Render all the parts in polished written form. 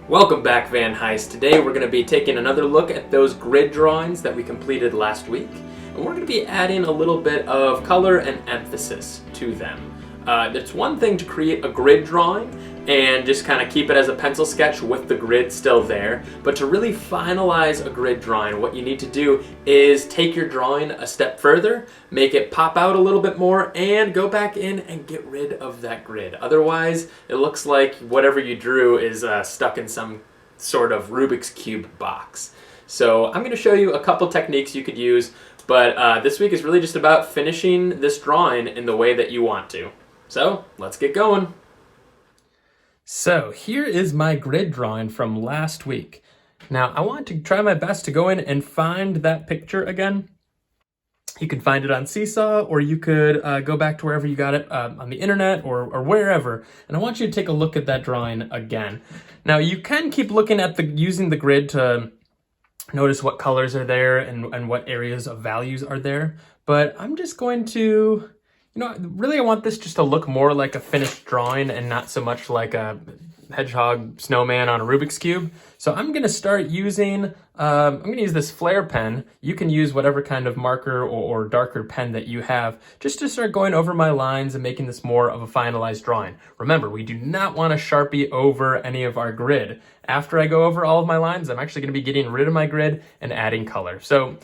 Welcome back, Van Heist. Today we're going to be taking another look at those grid drawings that we completed last week, and we're going to be adding a little bit of color and emphasis to them. It's one thing to create a grid drawing and just kind of keep it as a pencil sketch with the grid still there, but to really finalize a grid drawing, what you need to do is take your drawing a step further, make it pop out a little bit more, and go back in and get rid of that grid. Otherwise, it looks like whatever you drew is stuck in some sort of Rubik's Cube box. So I'm going to show you a couple techniques you could use, but this week is really just about finishing this drawing in the way that you want to. So let's get going. So here is my grid drawing from last week. Now I want to try my best to go in and find that picture again. You can find it on Seesaw, or you could go back to wherever you got it on the internet or wherever. And I want you to take a look at that drawing again. Now you can keep looking at using the grid to notice what colors are there and what areas of values are there. But I'm just going to, really I want this just to look more like a finished drawing and not so much like a hedgehog snowman on a Rubik's Cube. So I'm going to start using, I'm going to use this flare pen. You can use whatever kind of marker or darker pen that you have, just to start going over my lines and making this more of a finalized drawing. Remember, we do not want to Sharpie over any of our grid. After I go over all of my lines, I'm actually going to be getting rid of my grid and adding color. So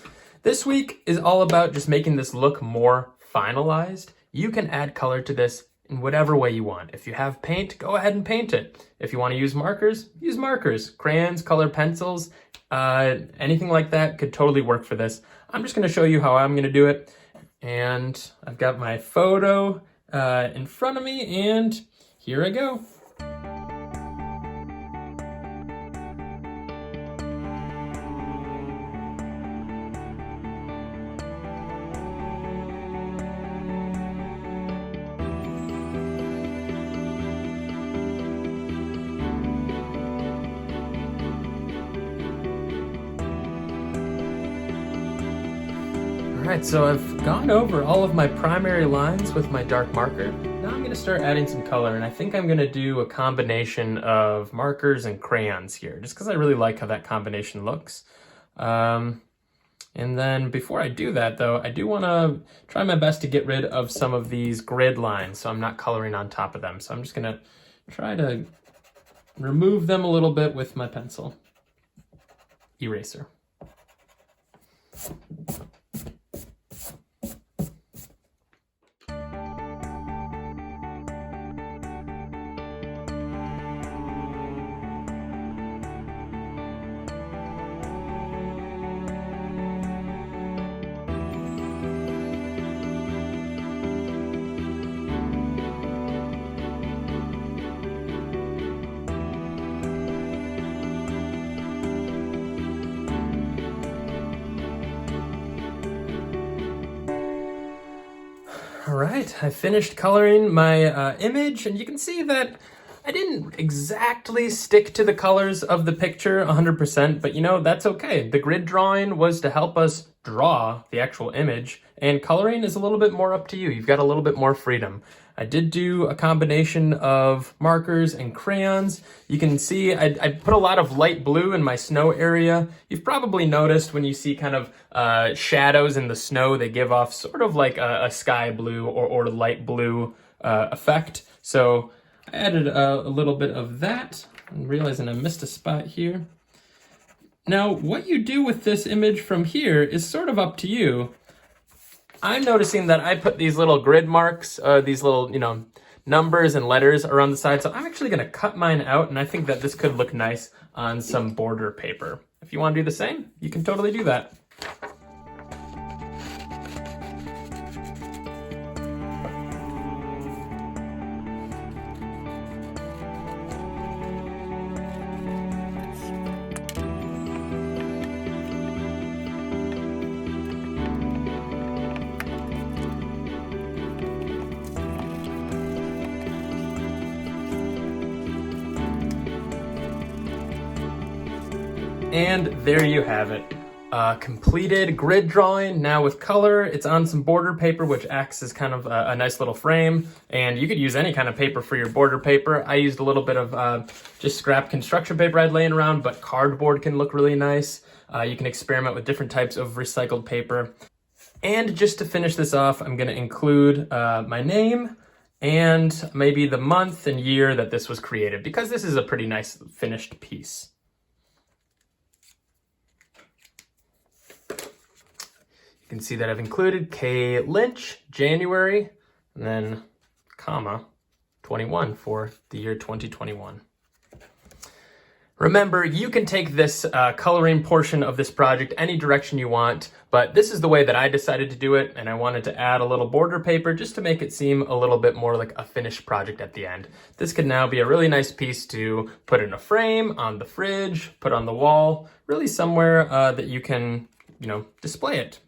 this week is all about just making this look more finalized. You can add color to this in whatever way you want. If you have paint, go ahead and paint it. If you want to use markers, use markers. Crayons, colored pencils, anything like that could totally work for this. I'm just going to show you how I'm going to do it. And I've got my photo in front of me, and here I go. Alright, so I've gone over all of my primary lines with my dark marker. Now I'm going to start adding some color, and I think I'm going to do a combination of markers and crayons here, just because I really like how that combination looks. And then before I do that, though, I do want to try my best to get rid of some of these grid lines, so I'm not coloring on top of them. So I'm just going to try to remove them a little bit with my pencil eraser. All right, I finished coloring my image, and you can see that I didn't exactly stick to the colors of the picture 100%, but that's okay. The grid drawing was to help us draw the actual image, and coloring is a little bit more up to you. You've got a little bit more freedom. I did do a combination of markers and crayons. You can see I put a lot of light blue in my snow area. You've probably noticed when you see kind of shadows in the snow, they give off sort of like a sky blue or light blue effect. So I added a little bit of that. I'm realizing I missed a spot here. Now, what you do with this image from here is sort of up to you. I'm noticing that I put these little grid marks, these little, numbers and letters around the side. So I'm actually going to cut mine out, and I think that this could look nice on some border paper. If you want to do the same, you can totally do that. And there you have it. completed grid drawing now with color. It's on some border paper, which acts as kind of a nice little frame. And you could use any kind of paper for your border paper. I used a little bit of just scrap construction paper I'd laying around, but cardboard can look really nice. You can experiment with different types of recycled paper. And just to finish this off, I'm going to include my name and maybe the month and year that this was created, because this is a pretty nice finished piece. You can see that I've included K. Lynch, January, and then comma 21 for the year 2021. Remember, you can take this coloring portion of this project any direction you want, but this is the way that I decided to do it, and I wanted to add a little border paper just to make it seem a little bit more like a finished project at the end. This could now be a really nice piece to put in a frame, on the fridge, put on the wall, really somewhere that you can, display it.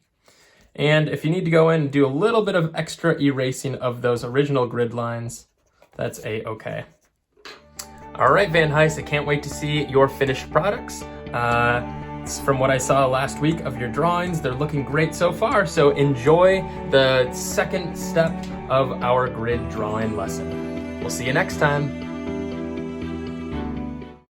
And if you need to go in and do a little bit of extra erasing of those original grid lines, that's a-okay. All right, Van Heist, I can't wait to see your finished products. From what I saw last week of your drawings, they're looking great so far, so enjoy the second step of our grid drawing lesson. We'll see you next time.